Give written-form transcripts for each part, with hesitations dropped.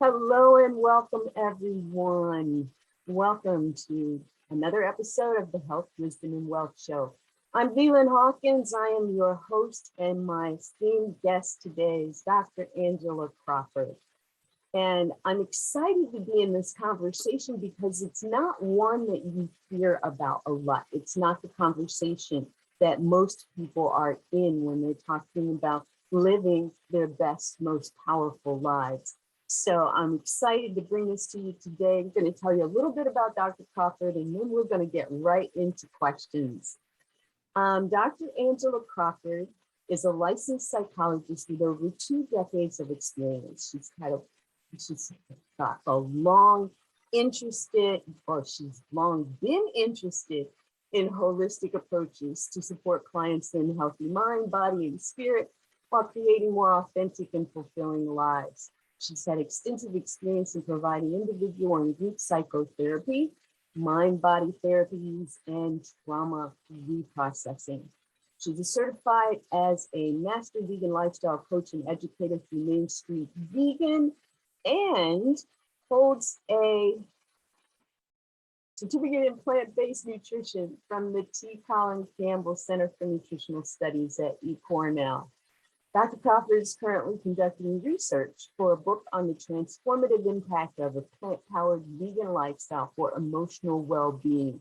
Hello and welcome, everyone. Welcome to another episode of the Health, Wisdom, and Wealth Show. I'm VLYNN HAWKINS. I am your host, and my esteemed guest today is Dr. Angela Crawford. And I'm excited to be in this conversation because it's not one that you hear about a lot. It's not the conversation that most people are in when they're talking about living their best, most powerful lives. So I'm excited to bring this to you today. I'm going to tell you a little bit about Dr. Crawford, and then we're going to get right into questions. Dr. Angela Crawford is a licensed psychologist with over 2 decades of experience. She's got a long interested, or she's long been interested in holistic approaches to support clients in healthy mind, body, and spirit while creating more authentic and fulfilling lives. She's had extensive experience in providing individual and group psychotherapy, mind-body therapies, and trauma reprocessing. She's certified as a master vegan lifestyle coach and educator through Main Street Vegan, and holds a certificate in plant-based nutrition from the Colin Campbell Center for Nutritional Studies at e-Cornell. Dr. Crawford is currently conducting research for a book on the transformative impact of a plant-powered vegan lifestyle for emotional well-being.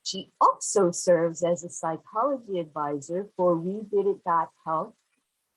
She also serves as a psychology advisor for WeDidIt.Health,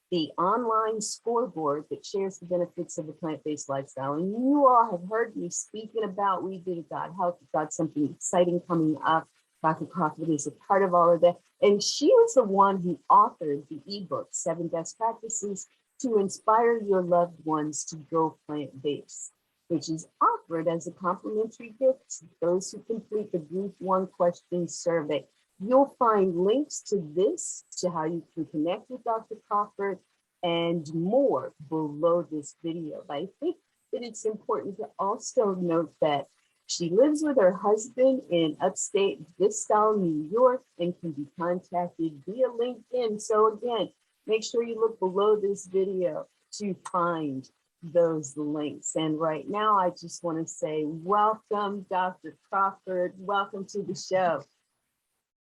the online scoreboard that shares the benefits of a plant-based lifestyle. And you all have heard me speaking about WeDidIt.Health. We've got something exciting coming up. Dr. Crawford is a part of all of that. And she was the one who authored the ebook, 7 Best Practices to Inspire Your Loved Ones to Go Plant-Based, which is offered as a complimentary gift to those who complete the Group 1 question survey. You'll find links to this, to how you can connect with Dr. Crawford, and more below this video. But I think that it's important to also note that she lives with her husband in upstate Vistale, New York, and can be contacted via LinkedIn. So again, make sure you look below this video to find those links. And right now, I just want to say, welcome, Dr. Crawford. Welcome to the show.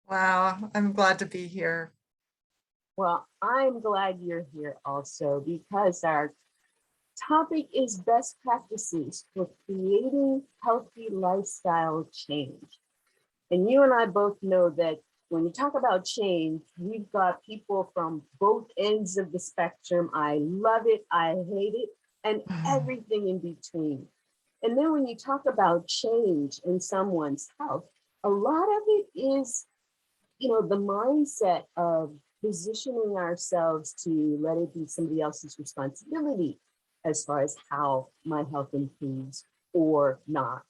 Wow, I'm glad to be here. Well, I'm glad you're here also because our topic is best practices for creating healthy lifestyle change. And you and I both know that when you talk about change, we've got people from both ends of the spectrum. I love it, I hate it, and everything in between. And then when you talk about change in someone's health, a lot of it is, the mindset of positioning ourselves to let it be somebody else's responsibility as far as how my health improves or not.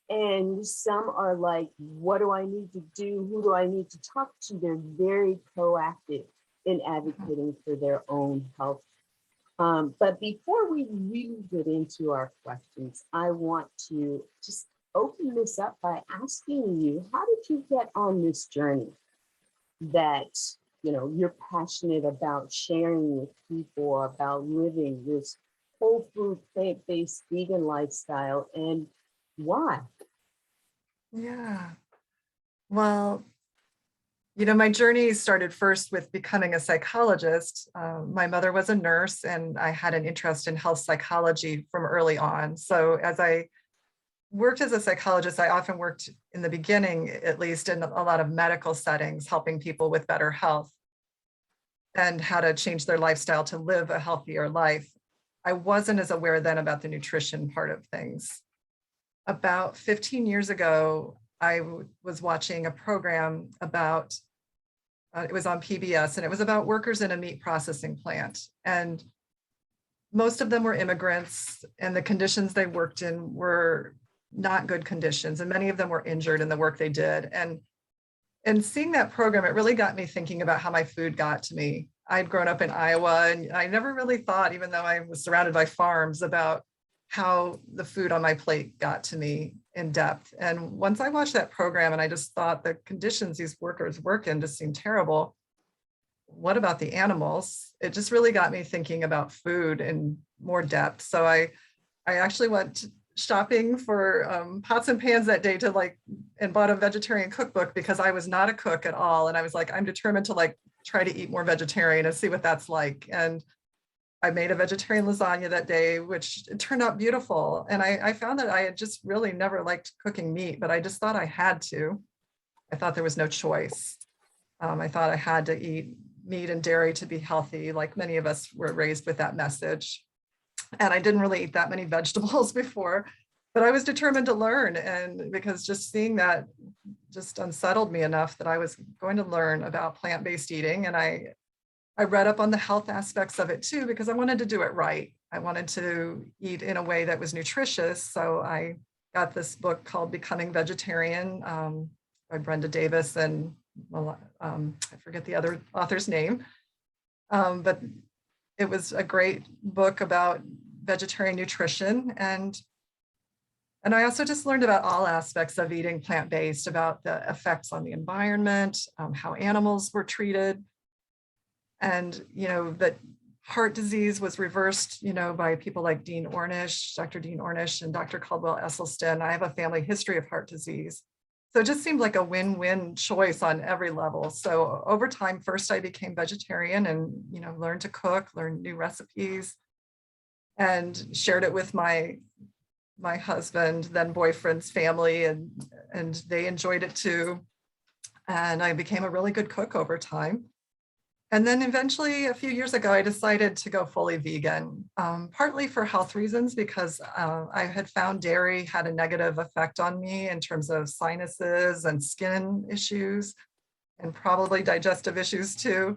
And some are like, what do I need to do? Who do I need to talk to? They're very proactive in advocating for their own health. But before we really get into our questions, I want to just open this up by asking you, how did you get on this journey that you're passionate about sharing with people, about living this whole food, plant-based vegan lifestyle, and why? Yeah. Well, my journey started first with becoming a psychologist. My mother was a nurse, and I had an interest in health psychology from early on. So as I worked as a psychologist, I often worked in the beginning, at least in a lot of medical settings, helping people with better health and how to change their lifestyle to live a healthier life. I wasn't as aware then about the nutrition part of things. About 15 years ago, I was watching a program about, it was on PBS, and it was about workers in a meat processing plant. And most of them were immigrants, and the conditions they worked in were not good conditions, and many of them were injured in the work they did. And seeing that program, it really got me thinking about how my food got to me. I'd grown up in Iowa, and I never really thought, even though I was surrounded by farms, about how the food on my plate got to me in depth. And once I watched that program, and I just thought the conditions these workers work in just seemed terrible, what about the animals? It just really got me thinking about food in more depth. So I I actually went shopping for pots and pans that day and bought a vegetarian cookbook because I was not a cook at all. And I was like, I'm determined to try to eat more vegetarian and see what that's like. And I made a vegetarian lasagna that day, which it turned out beautiful. And I found that I had just really never liked cooking meat, but I just thought I had to. I thought there was no choice. I thought I had to eat meat and dairy to be healthy, like many of us were raised with that message. And I didn't really eat that many vegetables before, but I was determined to learn. And because just seeing that just unsettled me enough that I was going to learn about plant-based eating. And I read up on the health aspects of it too, because I wanted to do it right. I wanted to eat in a way that was nutritious. So I got this book called Becoming Vegetarian by Brenda Davis and I forget the other author's name, but it was a great book about vegetarian nutrition. And I also just learned about all aspects of eating plant-based, about the effects on the environment, how animals were treated. And, that heart disease was reversed, by people like Dean Ornish, Dr. Dean Ornish and Dr. Caldwell Esselstyn. I have a family history of heart disease. So it just seemed like a win-win choice on every level. So over time, first I became vegetarian and, learned to cook, learned new recipes, and shared it with my husband, then boyfriend's family, and they enjoyed it too. And I became a really good cook over time. And then eventually, a few years ago, I decided to go fully vegan, partly for health reasons, because I had found dairy had a negative effect on me in terms of sinuses and skin issues, and probably digestive issues too.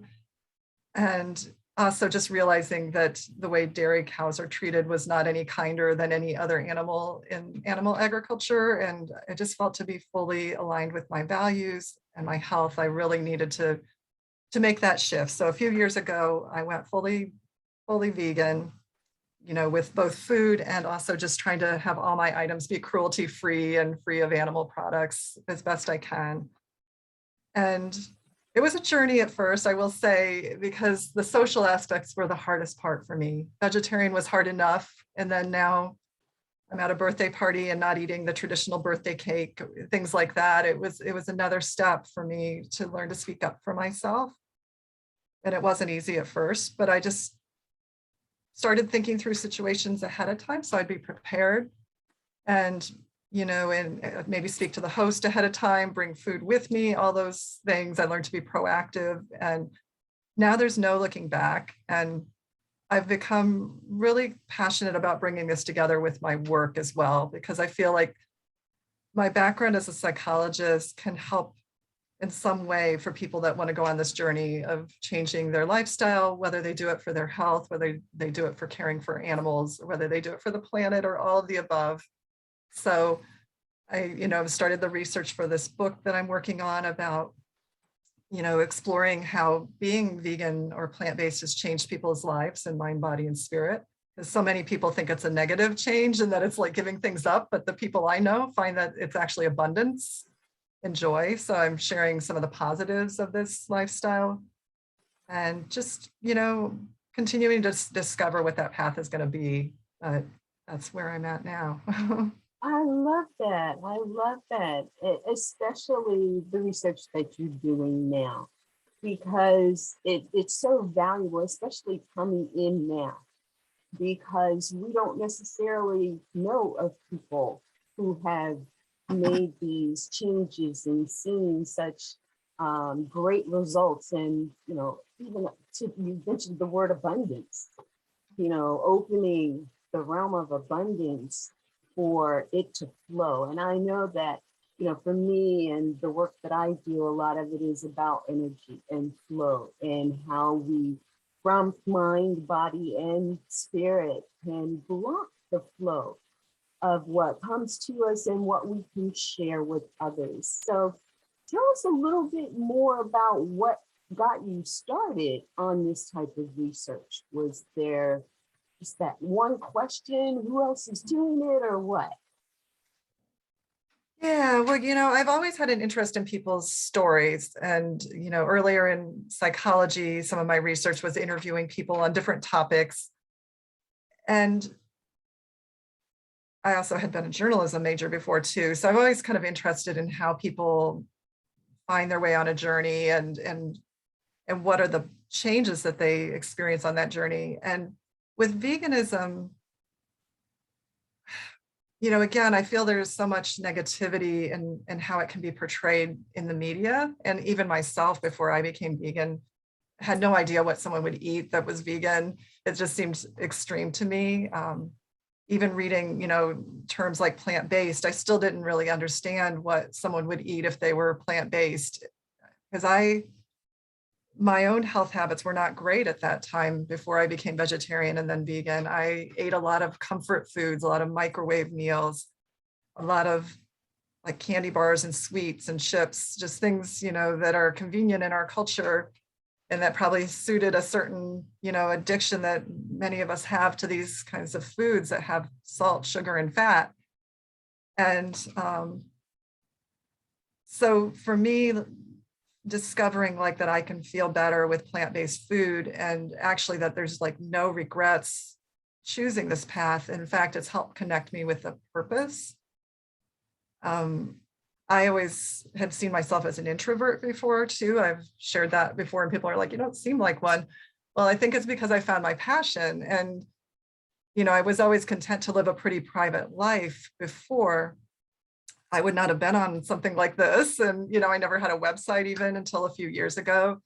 And also just realizing that the way dairy cows are treated was not any kinder than any other animal in animal agriculture. And I just felt to be fully aligned with my values and my health, I really needed to make that shift. So a few years ago, I went fully vegan, with both food and also just trying to have all my items be cruelty-free and free of animal products as best I can. And it was a journey at first, I will say, because the social aspects were the hardest part for me. Vegetarian was hard enough. And then now I'm at a birthday party and not eating the traditional birthday cake, things like that. It was another step for me to learn to speak up for myself. And it wasn't easy at first, but I just started thinking through situations ahead of time so I'd be prepared and, and maybe speak to the host ahead of time, bring food with me, all those things. I learned to be proactive, and now there's no looking back. And I've become really passionate about bringing this together with my work as well, because I feel like my background as a psychologist can help in some way for people that want to go on this journey of changing their lifestyle, whether they do it for their health, whether they do it for caring for animals, or whether they do it for the planet, or all of the above. So I, started the research for this book that I'm working on about, exploring how being vegan or plant-based has changed people's lives in mind, body, and spirit. Because so many people think it's a negative change and that it's like giving things up, but the people I know find that it's actually abundance and joy. So I'm sharing some of the positives of this lifestyle and just, continuing to discover what that path is going to be. That's where I'm at now. I love that. I love that, especially the research that you're doing now, because it's so valuable, especially coming in now, because we don't necessarily know of people who have made these changes and seen such great results. And, even you mentioned the word abundance, opening the realm of abundance for it to flow. And I know that, for me and the work that I do, a lot of it is about energy and flow, and how we, from mind, body, and spirit, can block the flow of what comes to us and what we can share with others. So tell us a little bit more about what got you started on this type of research. Was there just that one question? Who else is doing it, or what? Yeah, well, I've always had an interest in people's stories. And, earlier in psychology, some of my research was interviewing people on different topics. And I also had been a journalism major before too. So I'm always kind of interested in how people find their way on a journey and what are the changes that they experience on that journey. And with veganism, again, I feel there's so much negativity in how it can be portrayed in the media. And even myself, before I became vegan, had no idea what someone would eat that was vegan. It just seemed extreme to me. Even reading, terms like plant-based, I still didn't really understand what someone would eat if they were plant-based, because my own health habits were not great at that time before I became vegetarian and then vegan. I ate a lot of comfort foods, a lot of microwave meals, a lot of like candy bars and sweets and chips, just things, that are convenient in our culture and that probably suited a certain, addiction that many of us have to these kinds of foods that have salt, sugar, and fat. And so for me, discovering like that I can feel better with plant-based food, and actually that there's like no regrets choosing this path. In fact, it's helped connect me with a purpose. I always had seen myself as an introvert before too. I've shared that before and people are like, you don't seem like one. Well, I think it's because I found my passion, and I was always content to live a pretty private life before. I would not have been on something like this. And, I never had a website even until a few years ago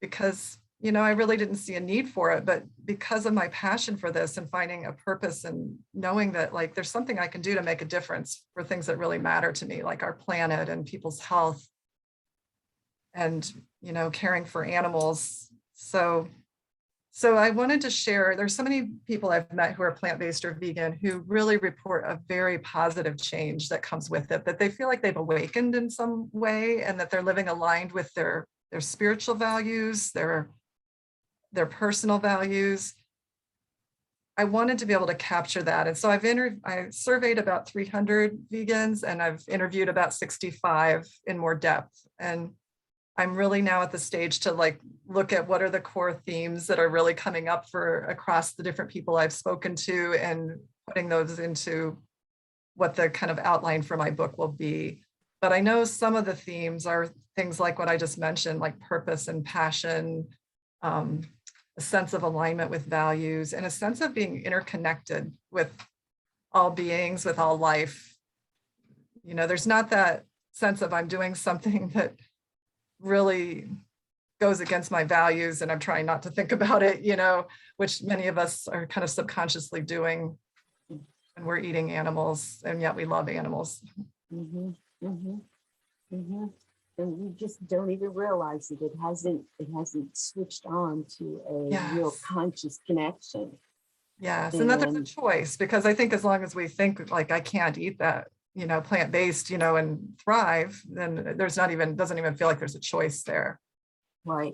because, I really didn't see a need for it. But because of my passion for this and finding a purpose and knowing that like there's something I can do to make a difference for things that really matter to me, like our planet and people's health and, caring for animals. So I wanted to share, there's so many people I've met who are plant-based or vegan who really report a very positive change that comes with it, that they feel like they've awakened in some way and that they're living aligned with their spiritual values, their personal values. I wanted to be able to capture that. And so I surveyed about 300 vegans and I've interviewed about 65 in more depth. And I'm really now at the stage to like look at what are the core themes that are really coming up for across the different people I've spoken to and putting those into what the kind of outline for my book will be. But I know some of the themes are things like what I just mentioned, like purpose and passion, a sense of alignment with values, and a sense of being interconnected with all beings, with all life. There's not that sense of I'm doing something that really goes against my values and I'm trying not to think about it, which many of us are kind of subconsciously doing when we're eating animals, and yet we love animals. Mm-hmm, mm-hmm, mm-hmm. And you just don't even realize it. It hasn't switched on to a real Yes. conscious connection. Yes, and that there's a choice, because I think as long as we think like I can't eat that, plant-based, and thrive, then doesn't even feel like there's a choice there. Right.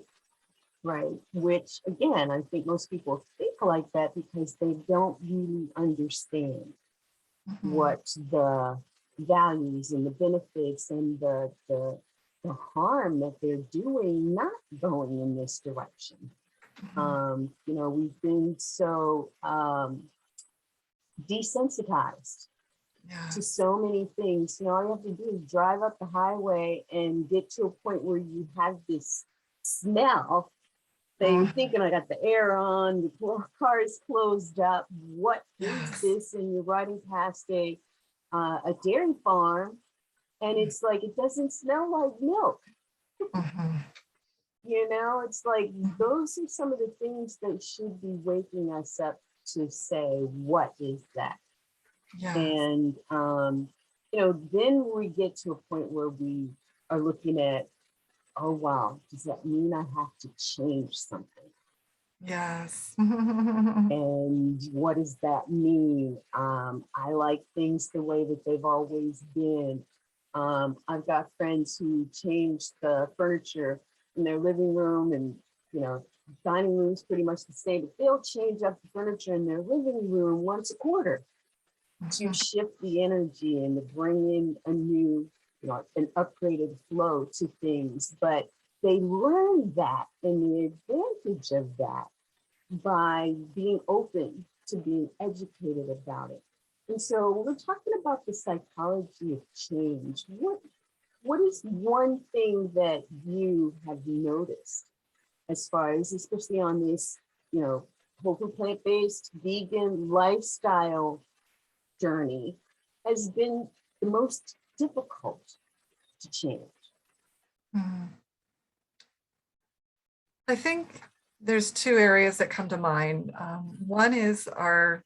Which again, I think most people think like that because they don't really understand what the values and the benefits and the harm that they're doing not going in this direction. We've been so desensitized to so many things. All you have to do is drive up the highway and get to a point where you have this smell that you're thinking, I got the air on, the car is closed up. What is this? And you're riding past a dairy farm, and it's like, it doesn't smell like milk. It's like, those are some of the things that should be waking us up to say, what is that? And, then we get to a point where we are looking at, oh, wow, does that mean I have to change something? Yes. And what does that mean? I like things the way that they've always been. I've got friends who changed the furniture in their living room, and dining room's pretty much the same, but they'll change up the furniture in their living room once a quarter to shift the energy and to bring in a new, an upgraded flow to things. But they learn that and the advantage of that by being open to being educated about it. And so we're talking about the psychology of change. What is one thing that you have noticed as far as, especially on this, whole food, plant-based, vegan lifestyle journey, has been the most difficult to change? Mhm. I think there's two areas that come to mind. One is our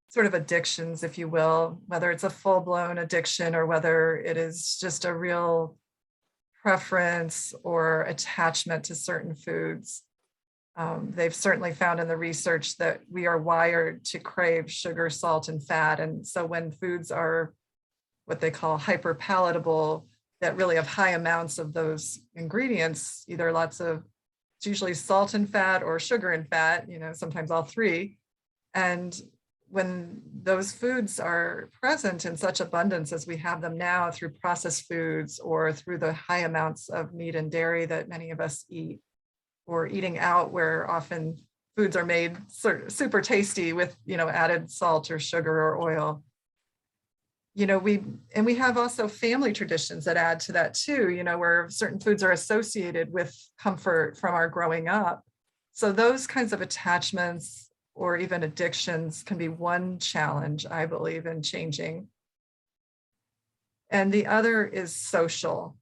sort of addictions, if you will, whether it's a full-blown addiction or whether it is just a real preference or attachment to certain foods. They've certainly found in the research that we are wired to crave sugar, salt, and fat. And so when foods are what they call hyperpalatable, that really have high amounts of those ingredients, either it's usually salt and fat or sugar and fat, sometimes all three. And when those foods are present in such abundance as we have them now through processed foods or through the high amounts of meat and dairy that many of us eat, or eating out where often foods are made super tasty with, added salt or sugar or oil. We have also family traditions that add to that too, where certain foods are associated with comfort from our growing up. So those kinds of attachments or even addictions can be one challenge, I believe, in changing. And the other is social.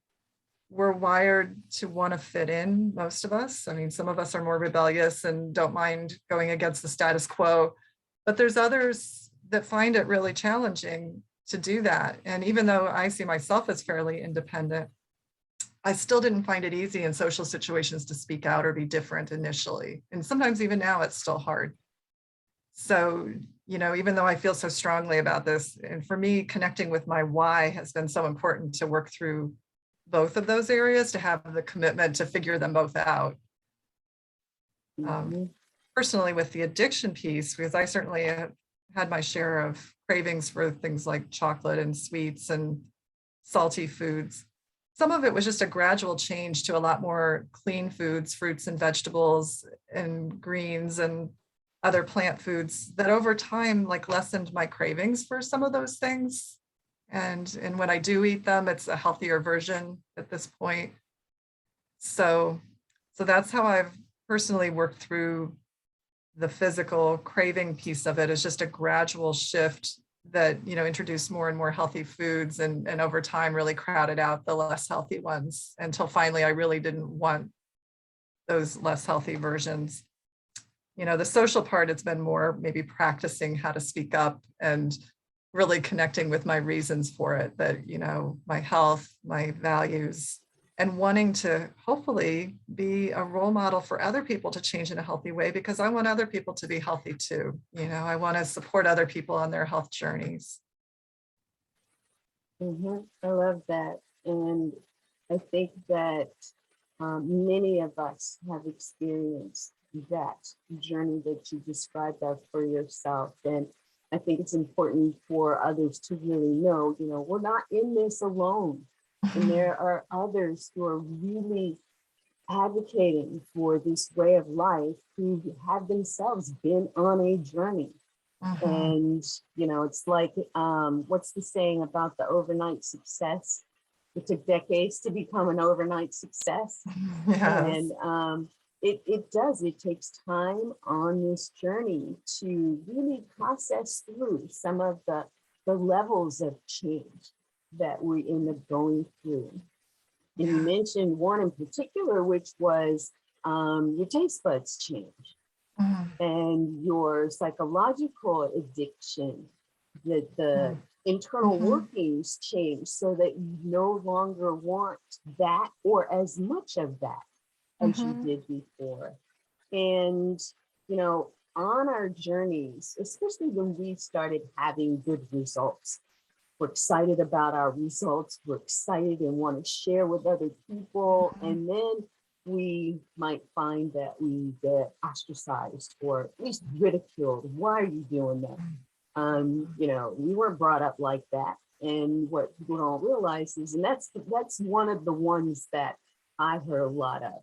We're wired to want to fit in, most of us. I mean, some of us are more rebellious and don't mind going against the status quo, but there's others that find it really challenging to do that. And even though I see myself as fairly independent, I still didn't find it easy in social situations to speak out or be different initially. And sometimes even now it's still hard. So, even though I feel so strongly about this, and for me, connecting with my why has been so important to work through both of those areas, to have the commitment to figure them both out. Personally, with the addiction piece, because I certainly had my share of cravings for things like chocolate and sweets and salty foods. Some of it was just a gradual change to a lot more clean foods, fruits and vegetables and greens and other plant foods that over time lessened my cravings for some of those things. And when I do eat them, it's a healthier version at this point. So that's how I've personally worked through the physical craving piece of it. Is just a gradual shift that, introduced more and more healthy foods and over time really crowded out the less healthy ones until finally I really didn't want those less healthy versions. The social part, it's been more maybe practicing how to speak up and really connecting with my reasons for it, that, my health, my values, and wanting to hopefully be a role model for other people to change in a healthy way, because I want other people to be healthy too. I want to support other people on their health journeys. I love that. And I think that many of us have experienced that journey that you described of for yourself. And I think it's important for others to really know, we're not in this alone. And there are others who are really advocating for this way of life who have themselves been on a journey. And, it's like, what's the saying about the overnight success? It took decades to become an overnight success. Yes. And it does. It takes time on this journey to really process through some of the levels of change that we end up going through. And you mentioned one in particular, which was your taste buds change and your psychological addiction, the internal workings change so that you no longer want that or as much of that as you did before. And, on our journeys, especially when we started having good results, we're excited about our results, we're excited and want to share with other people. And then we might find that we get ostracized or at least ridiculed. Why are you doing that? We weren't brought up like that. And what people don't realize is, and that's one of the ones that I heard a lot of,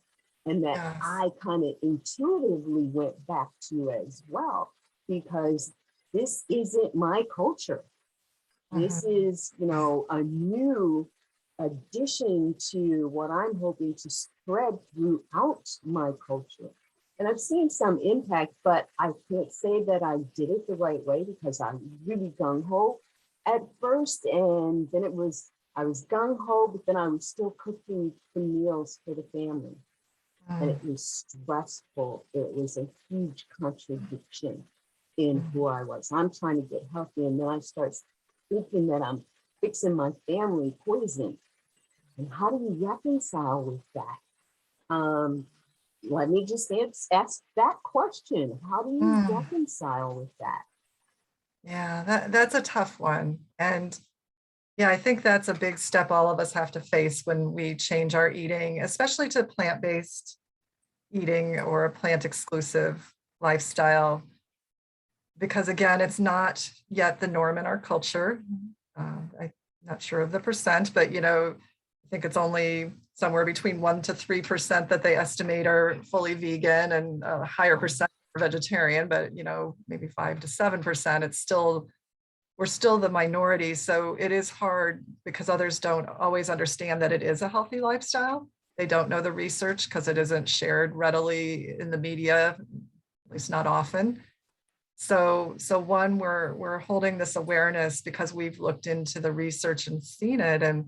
and that I kind of intuitively went back to as well, because this isn't my culture. This is, a new addition to what I'm hoping to spread throughout my culture. And I've seen some impact, but I can't say that I did it the right way because I'm really gung-ho at first. And then I was gung-ho, but then I was still cooking the meals for the family. And it was stressful. It was a huge contradiction in who I was. I'm trying to get healthy, and then I start thinking that I'm fixing my family poison. And how do you reconcile with that? Let me just ask that question. How do you reconcile with that? Yeah, that's a tough one. And yeah, I think that's a big step all of us have to face when we change our eating, especially to plant-based eating or a plant-exclusive lifestyle. Because again, it's not yet the norm in our culture. I'm not sure of the percent, but I think it's only somewhere between 1% to 3% that they estimate are fully vegan, and a higher percent are vegetarian, but maybe 5% to 7%. We're still the minority. So it is hard because others don't always understand that it is a healthy lifestyle. They don't know the research because it isn't shared readily in the media, at least not often. So one, we're holding this awareness because we've looked into the research and seen it, and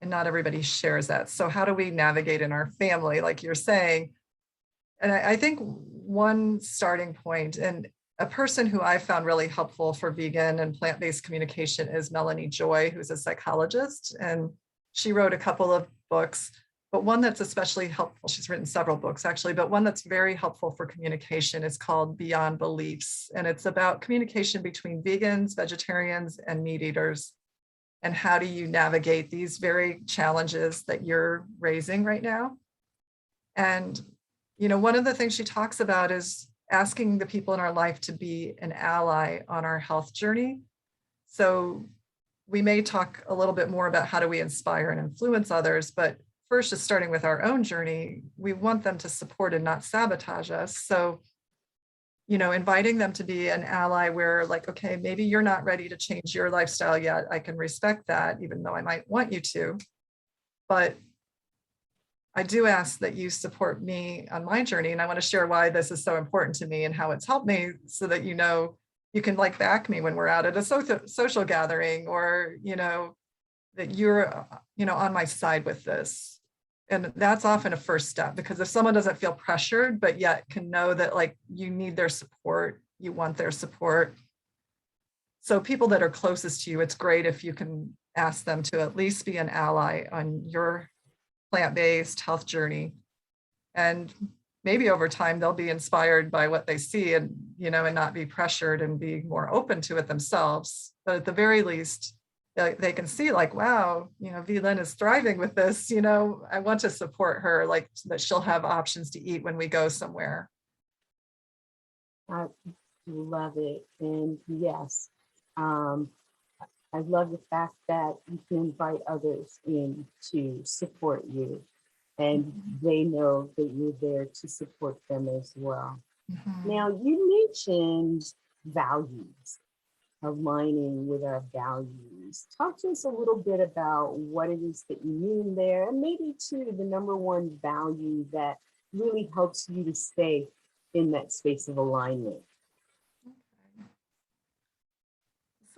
not everybody shares that. So how do we navigate in our family, like you're saying? And I think one starting point, and a person who I found really helpful for vegan and plant-based communication is Melanie Joy, who's a psychologist, and she wrote a couple of books. But one that's especially helpful, she's written several books actually, but one that's very helpful for communication is called Beyond Beliefs. And it's about communication between vegans, vegetarians, and meat eaters. And how do you navigate these very challenges that you're raising right now? And, one of the things she talks about is asking the people in our life to be an ally on our health journey. So we may talk a little bit more about how do we inspire and influence others, but first, just starting with our own journey, we want them to support and not sabotage us. So, inviting them to be an ally where like, okay, maybe you're not ready to change your lifestyle yet. I can respect that, even though I might want you to. But I do ask that you support me on my journey. And I want to share why this is so important to me and how it's helped me so that, you can like back me when we're out at a social gathering, or, that you're, on my side with this. And that's often a first step, because if someone doesn't feel pressured, but yet can know that like you need their support, you want their support. So people that are closest to you, it's great if you can ask them to at least be an ally on your plant-based health journey. And maybe over time they'll be inspired by what they see, and, and not be pressured and be more open to it themselves. But at the very least, they can see like, wow, VLYNN is thriving with this, I want to support her, like that she'll have options to eat when we go somewhere. I love it. And yes, I love the fact that you can invite others in to support you, and they know that you're there to support them as well. Now, you mentioned values, aligning with our values. Talk to us a little bit about what it is that you mean there, and maybe too the number one value that really helps you to stay in that space of alignment.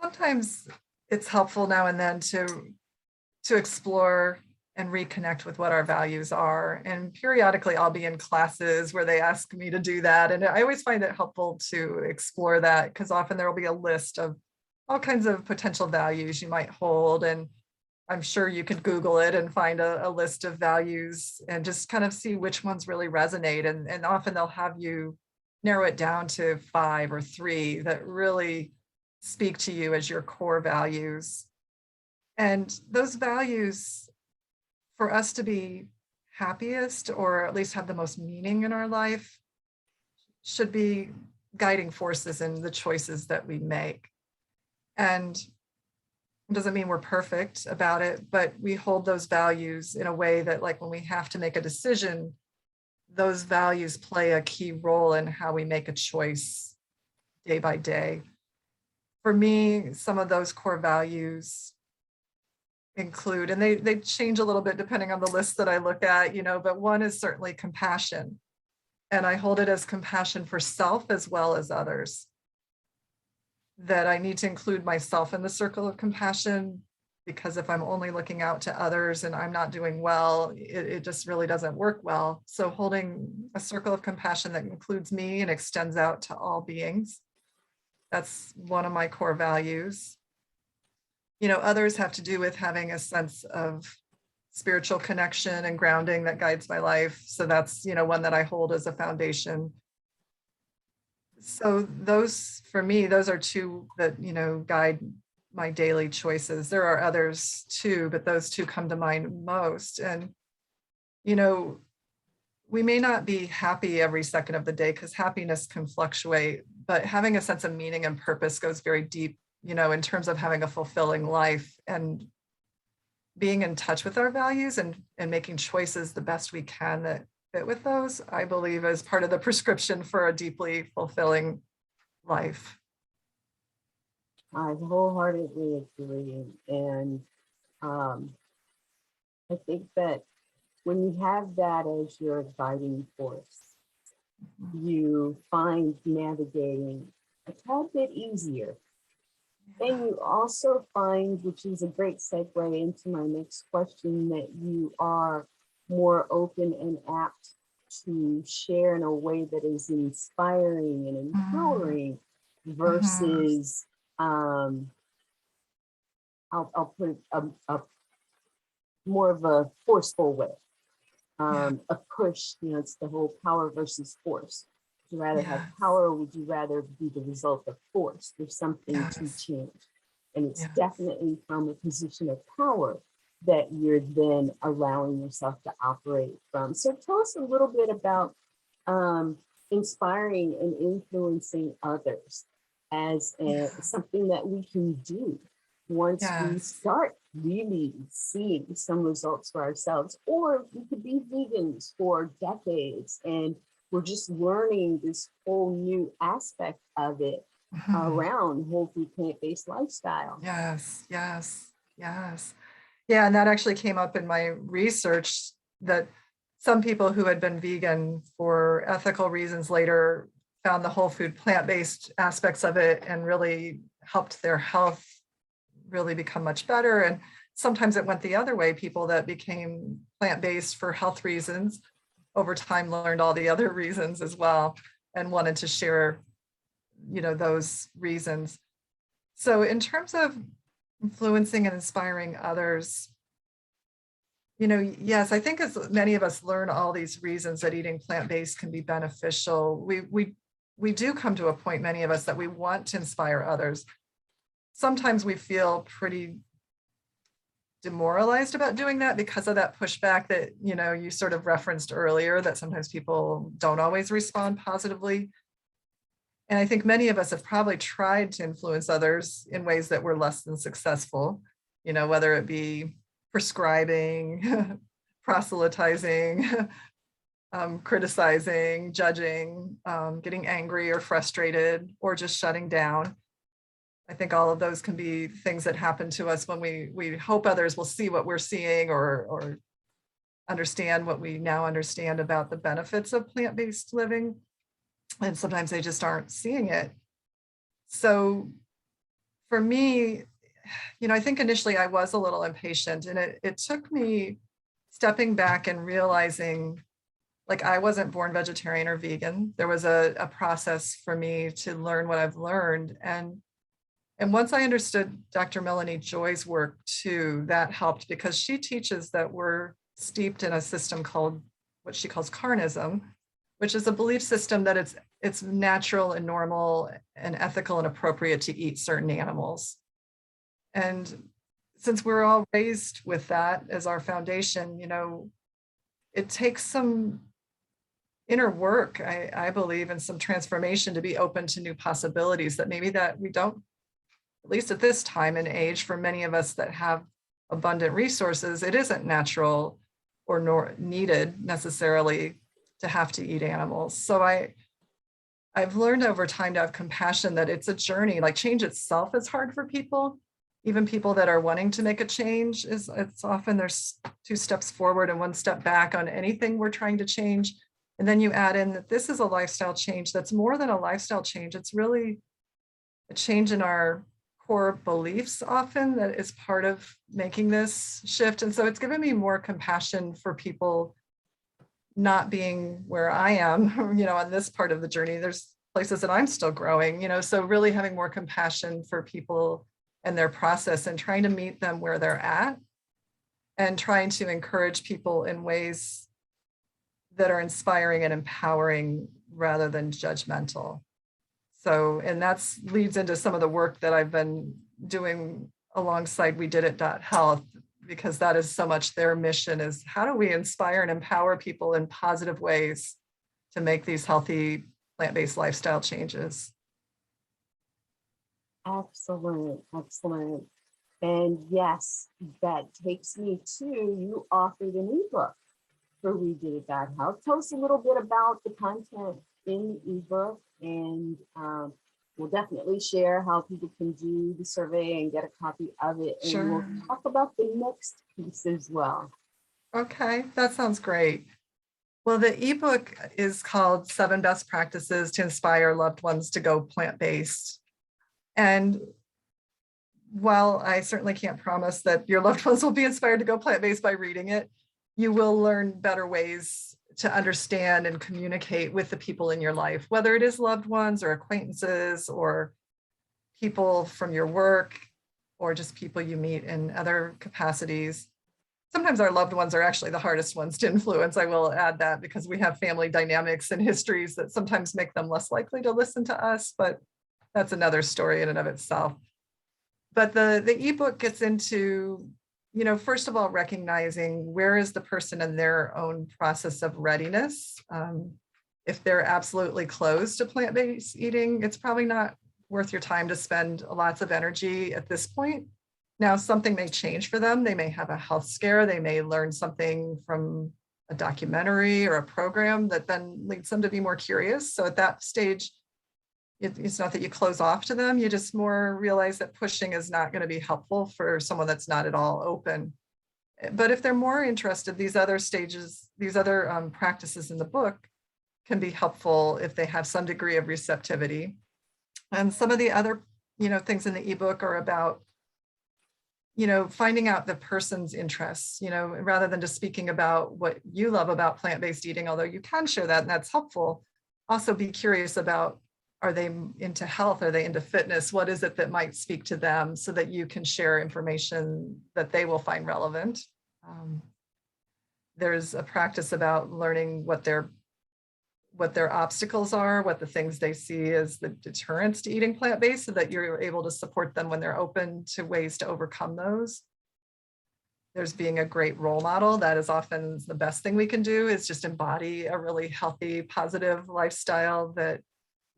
Sometimes it's helpful now and then to explore and reconnect with what our values are. And periodically I'll be in classes where they ask me to do that. And I always find it helpful to explore that, because often there will be a list of all kinds of potential values you might hold. And I'm sure you could Google it and find a list of values and just kind of see which ones really resonate. And often they'll have you narrow it down to 5 or 3 that really speak to you as your core values. And those values, for us to be happiest, or at least have the most meaning in our life, should be guiding forces in the choices that we make. And it doesn't mean we're perfect about it, but we hold those values in a way that, like, when we have to make a decision, those values play a key role in how we make a choice day by day. for me, some of those core values include, and they change a little bit depending on the list that I look at, but one is certainly compassion. And I hold it as compassion for self as well as others. That I need to include myself in the circle of compassion, because if I'm only looking out to others and I'm not doing well, it just really doesn't work well. So holding a circle of compassion that includes me and extends out to all beings, that's one of my core values. Others have to do with having a sense of spiritual connection and grounding that guides my life. So that's, one that I hold as a foundation. So those, for me, those are two that, guide my daily choices. There are others too, but those two come to mind most. And, we may not be happy every second of the day because happiness can fluctuate, but having a sense of meaning and purpose goes very deep, in terms of having a fulfilling life and being in touch with our values and making choices the best we can that fit with those, I believe, is part of the prescription for a deeply fulfilling life. I wholeheartedly agree. And I think that when you have that as your guiding force, you find navigating a tad bit easier. And you also find, which is a great segue into my next question, that you are more open and apt to share in a way that is inspiring and empowering versus, I'll put it a more of a forceful way, a push. It's the whole power versus force. Would you rather have power, or would you rather be the result of force? There's something to change. And it's definitely from a position of power that you're then allowing yourself to operate from. So tell us a little bit about inspiring and influencing others as something that we can do once we start really seeing some results for ourselves. Or we could be vegans for decades and we're just learning this whole new aspect of it around whole food, plant-based lifestyle. Yes. Yeah, and that actually came up in my research, that some people who had been vegan for ethical reasons later found the whole food, plant-based aspects of it and really helped their health really become much better. And sometimes it went the other way. People that became plant-based for health reasons over time learned all the other reasons as well and wanted to share, those reasons. So in terms of influencing and inspiring others, yes, I think as many of us learn all these reasons that eating plant-based can be beneficial, we do come to a point, many of us, that we want to inspire others. Sometimes we feel pretty demoralized about doing that because of that pushback that, you sort of referenced earlier, that sometimes people don't always respond positively. And I think many of us have probably tried to influence others in ways that were less than successful, whether it be prescribing, proselytizing, criticizing, judging, getting angry or frustrated, or just shutting down. I think all of those can be things that happen to us when we hope others will see what we're seeing or understand what we now understand about the benefits of plant-based living. And sometimes they just aren't seeing it. So for me, I think initially I was a little impatient, and it took me stepping back and realizing, like, I wasn't born vegetarian or vegan. There was a process for me to learn what I've learned. And once I understood Dr. Melanie Joy's work too, that helped, because she teaches that we're steeped in a system called what she calls carnism, which is a belief system that it's natural and normal and ethical and appropriate to eat certain animals. And since we're all raised with that as our foundation, it takes some inner work, I believe, and some transformation to be open to new possibilities that maybe that we don't, at least at this time and age, for many of us that have abundant resources, it isn't natural or nor needed necessarily to have to eat animals. So I've learned over time to have compassion that it's a journey. Like change itself is hard for people. Even people that are wanting to make a change it's often there's 2 steps forward and 1 step back on anything we're trying to change. And then you add in that this is a lifestyle change that's more than a lifestyle change. It's really a change in our core beliefs often that is part of making this shift. And so it's given me more compassion for people not being where I am, on this part of the journey. There's places that I'm still growing, so really having more compassion for people and their process and trying to meet them where they're at and trying to encourage people in ways that are inspiring and empowering rather than judgmental. So, and that's leads into some of the work that I've been doing alongside We Did It Health, because that is so much their mission is how do we inspire and empower people in positive ways to make these healthy plant-based lifestyle changes. Excellent, excellent. And yes, that takes me to, you authored an ebook for We Did It Health. Tell us a little bit about the content in the ebook, and we'll definitely share how people can do the survey and get a copy of it. And Sure. we'll talk about the next piece as well. Okay, that sounds great. Well, the ebook is called 7 Best Practices to Inspire Loved Ones to Go Plant-Based. And while I certainly can't promise that your loved ones will be inspired to go plant-based by reading it, you will learn better ways to understand and communicate with the people in your life, whether it is loved ones or acquaintances or people from your work or just people you meet in other capacities. Sometimes our loved ones are actually the hardest ones to influence. I will add that because we have family dynamics and histories that sometimes make them less likely to listen to us, but that's another story in and of itself. But the ebook gets into, first of all, recognizing where is the person in their own process of readiness. If they're absolutely closed to plant-based eating, it's probably not worth your time to spend lots of energy at this point. Now, something may change for them. They may have a health scare. They may learn something from a documentary or a program that then leads them to be more curious. So at that stage, it's not that you close off to them. You just more realize that pushing is not going to be helpful for someone that's not at all open. But if they're more interested, these other stages, these other practices in the book can be helpful if they have some degree of receptivity. And some of the other, things in the ebook are about, finding out the person's interests, rather than just speaking about what you love about plant-based eating, although you can share that and that's helpful. Also be curious about, are they into health? Are they into fitness? What is it that might speak to them so that you can share information that they will find relevant? There's a practice about learning what their obstacles are, what the things they see as the deterrents to eating plant-based, so that you're able to support them when they're open to ways to overcome those. There's being a great role model. That is often the best thing we can do, is just embody a really healthy, positive lifestyle that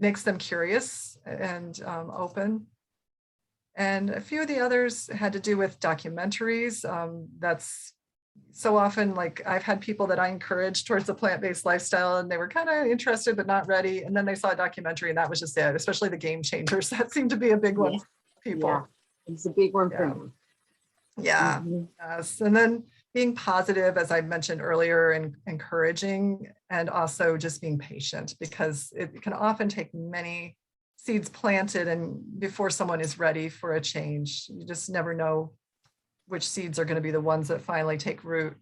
makes them curious and open. And a few of the others had to do with documentaries. That's so often, like, I've had people that I encouraged towards a plant-based lifestyle and they were kind of interested but not ready. And then they saw a documentary and that was just it, especially the Game Changers. That seemed to be a big one for people. Yeah, it's a big one for me. Yeah. Yes. And then being positive, as I mentioned earlier, and encouraging, and also just being patient, because it can often take many seeds planted and before someone is ready for a change. You just never know which seeds are going to be the ones that finally take root.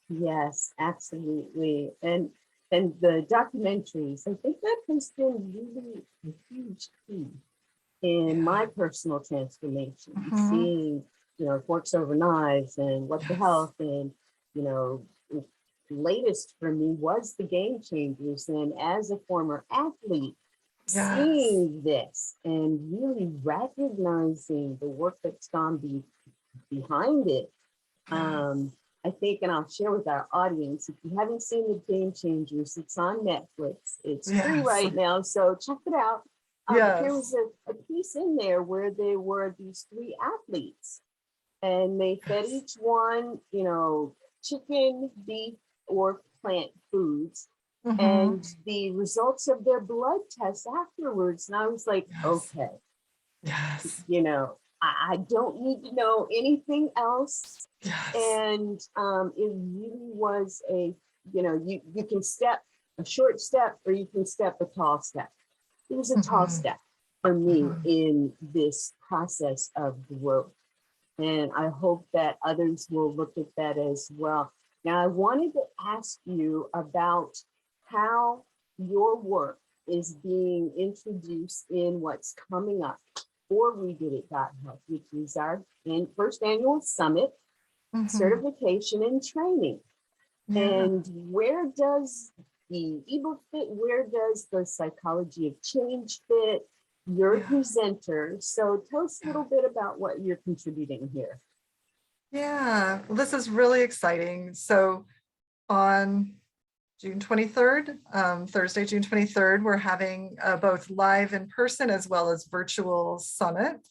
Yes, absolutely. And the documentaries, I think that has been really a huge key in my personal transformation, seeing, Forks Over Knives and What the Health, and, latest for me was the Game Changers. And as a former athlete, seeing this and really recognizing the work that's gone behind it, I think, and I'll share with our audience, if you haven't seen the Game Changers, it's on Netflix. It's free right now, so check it out. There was a piece in there where there were these 3 athletes, and they fed each one, chicken, beef, or plant foods. Mhm. and the results of their blood tests afterwards. And I was like, Yes. okay, Yes. I don't need to know anything else. Yes. And it really was you can step a short step or you can step a tall step. It was a tall Mhm. step for me Mhm. in this process of growth. And I hope that others will look at that as well. Now, I wanted to ask you about how your work is being introduced in what's coming up for We Did It Health, which is our first annual summit, Mhm. certification and training. Yeah. And where does the ebook fit? Where does the psychology of change fit? You're a Yeah. presenter. So tell us a Yeah. little bit about what you're contributing here. Yeah. Well, this is really exciting. So on June 23rd, Thursday, June 23rd, we're having both live in person as well as virtual summit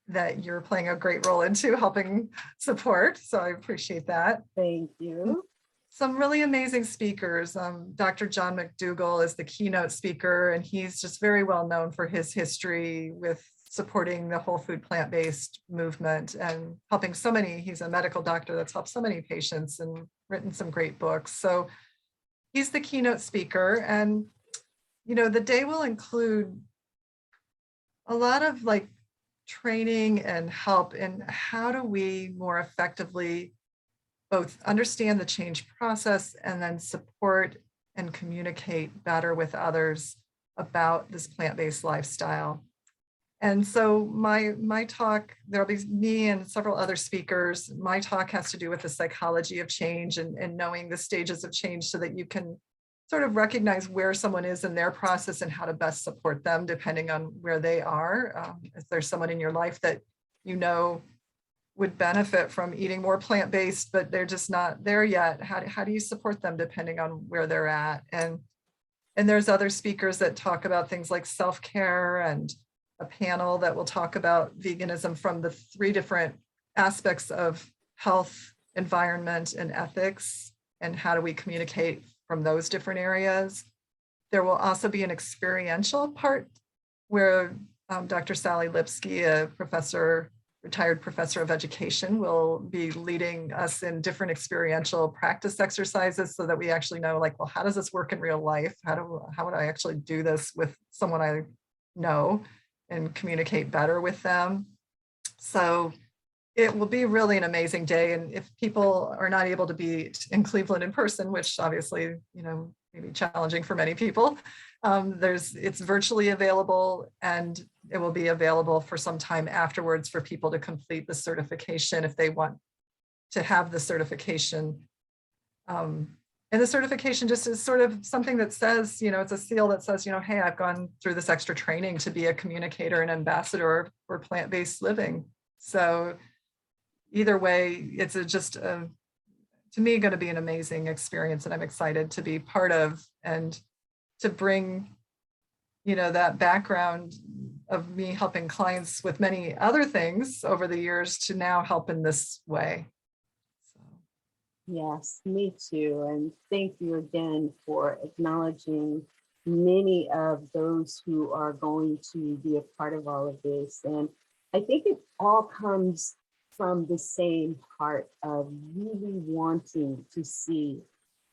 that you're playing a great role into helping support. So I appreciate that. Thank you. Some really amazing speakers. Dr. John McDougall is the keynote speaker, and he's just very well known for his history with supporting the whole food plant-based movement and helping so many. He's a medical doctor that's helped so many patients and written some great books. So he's the keynote speaker. And, the day will include a lot of like training and help in how do we more effectively both understand the change process and then support and communicate better with others about this plant-based lifestyle. And so my talk, there'll be me and several other speakers. My talk has to do with the psychology of change and knowing the stages of change so that you can sort of recognize where someone is in their process and how to best support them depending on where they are. If there's someone in your life that you know would benefit from eating more plant-based, but they're just not there yet, how do you support them depending on where they're at? And there's other speakers that talk about things like self-care, and a panel that will talk about veganism from the 3 different aspects of health, environment, and ethics, and how do we communicate from those different areas. There will also be an experiential part where Dr. Sally Lipsky, a retired professor of education, will be leading us in different experiential practice exercises so that we actually know, like, well, how does this work in real life? How would I actually do this with someone I know and communicate better with them? So it will be really an amazing day. And if people are not able to be in Cleveland in person, which obviously, may be challenging for many people, it's virtually available, and it will be available for some time afterwards for people to complete the certification if they want to have the certification. And the certification just is sort of something that says, it's a seal that says, hey, I've gone through this extra training to be a communicator and ambassador for plant-based living. So either way, it's to me, going to be an amazing experience, and I'm excited to be part of and to bring, that background of me helping clients with many other things over the years to now help in this way. So, Yes, me too. And thank you again for acknowledging many of those who are going to be a part of all of this. And I think it all comes from the same heart of really wanting to see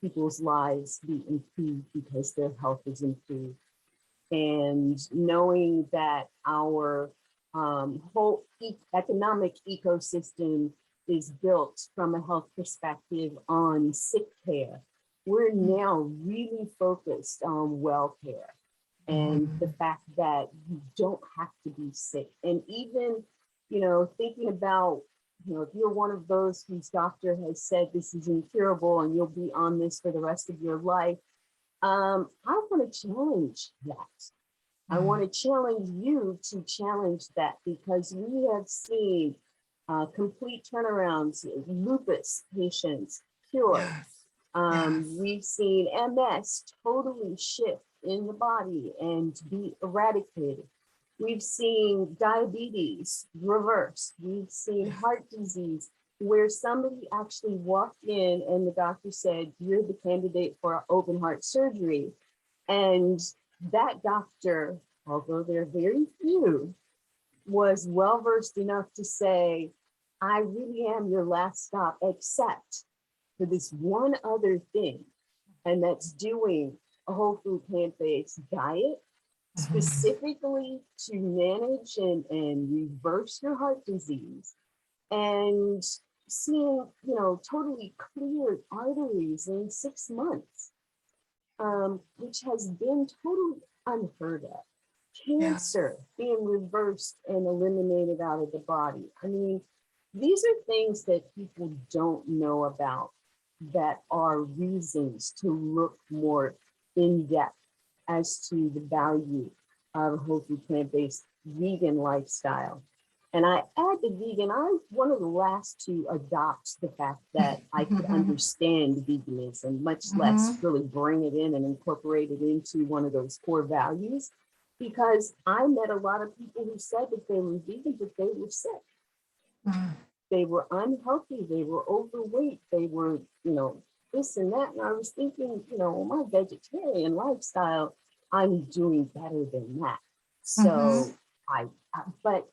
people's lives be improved because their health is improved. And knowing that our whole economic ecosystem is built from a health perspective on sick care. We're now really focused on welfare and the mhm. fact that you don't have to be sick. And even, thinking about, if you're one of those whose doctor has said this is incurable and you'll be on this for the rest of your life, I want to challenge that. I want to challenge you to challenge that, because we have seen complete turnarounds, lupus patients cured. Yes, yes, We've seen MS totally shift in the body and be eradicated. We've seen diabetes reversed. We've seen yes, heart disease where somebody actually walked in and the doctor said, you're the candidate for open heart surgery. And that doctor, although there are very few, was well-versed enough to say, I really am your last stop, except for this one other thing, and that's doing a whole food plant-based diet, specifically to manage and reverse your heart disease, and seeing, totally cleared arteries in 6 months, which has been totally unheard of. Cancer being reversed and eliminated out of the body. I mean, these are things that people don't know about that are reasons to look more in depth as to the value of a whole food plant-based vegan lifestyle. And I add the vegan, I was one of the last to adopt the fact that I could understand veganism, much less really bring it in and incorporate it into one of those core values, because I met a lot of people who said that they were vegan, but they were sick. They were unhealthy, they were overweight, they were, this and that. And I was thinking, my vegetarian lifestyle, I'm doing better than that. So but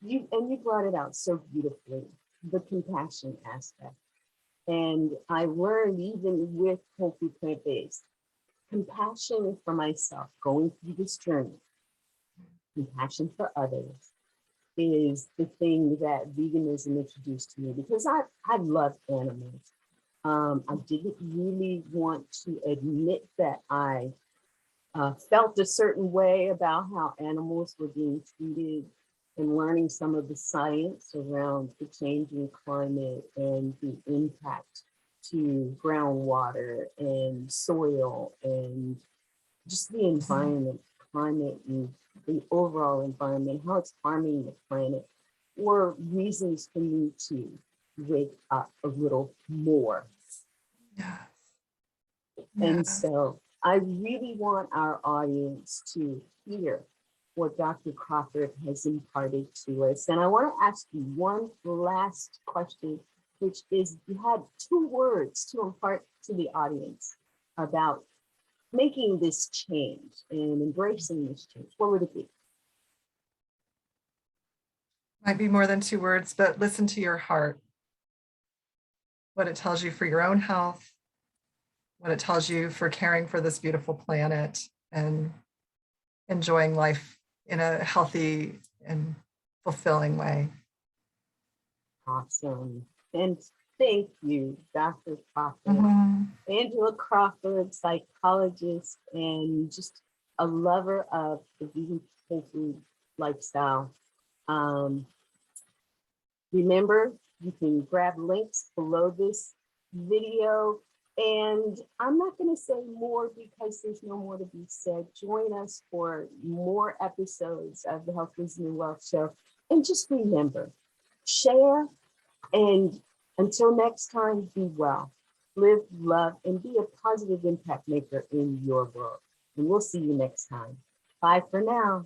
you brought it out so beautifully, the compassion aspect. And I learned, even with whole food plant-based, compassion for myself going through this journey, compassion for others, is the thing that veganism introduced to me, because I love animals. I didn't really want to admit that I felt a certain way about how animals were being treated, and learning some of the science around the changing climate and the impact to groundwater and soil and just the environment, climate, and the overall environment, how it's harming the planet, were reasons for me to wake up a little more. And so I really want our audience to hear what Dr. Crawford has imparted to us. And I want to ask you one last question, which is, you had 2 words to impart to the audience about making this change and embracing this change. What would it be? Might be more than 2 words, but listen to your heart. What it tells you for your own health, what it tells you for caring for this beautiful planet and enjoying life in a healthy and fulfilling way. Awesome. And thank you, Dr. Crawford. Angela Crawford, psychologist and just a lover of the vegan whole food lifestyle. Remember, you can grab links below this video. And I'm not going to say more because there's no more to be said. Join us for more episodes of the Health, Wisdom, and Wealth Show. And just remember, share, and until next time, be well, live, love, and be a positive impact maker in your world. And we'll see you next time. Bye for now.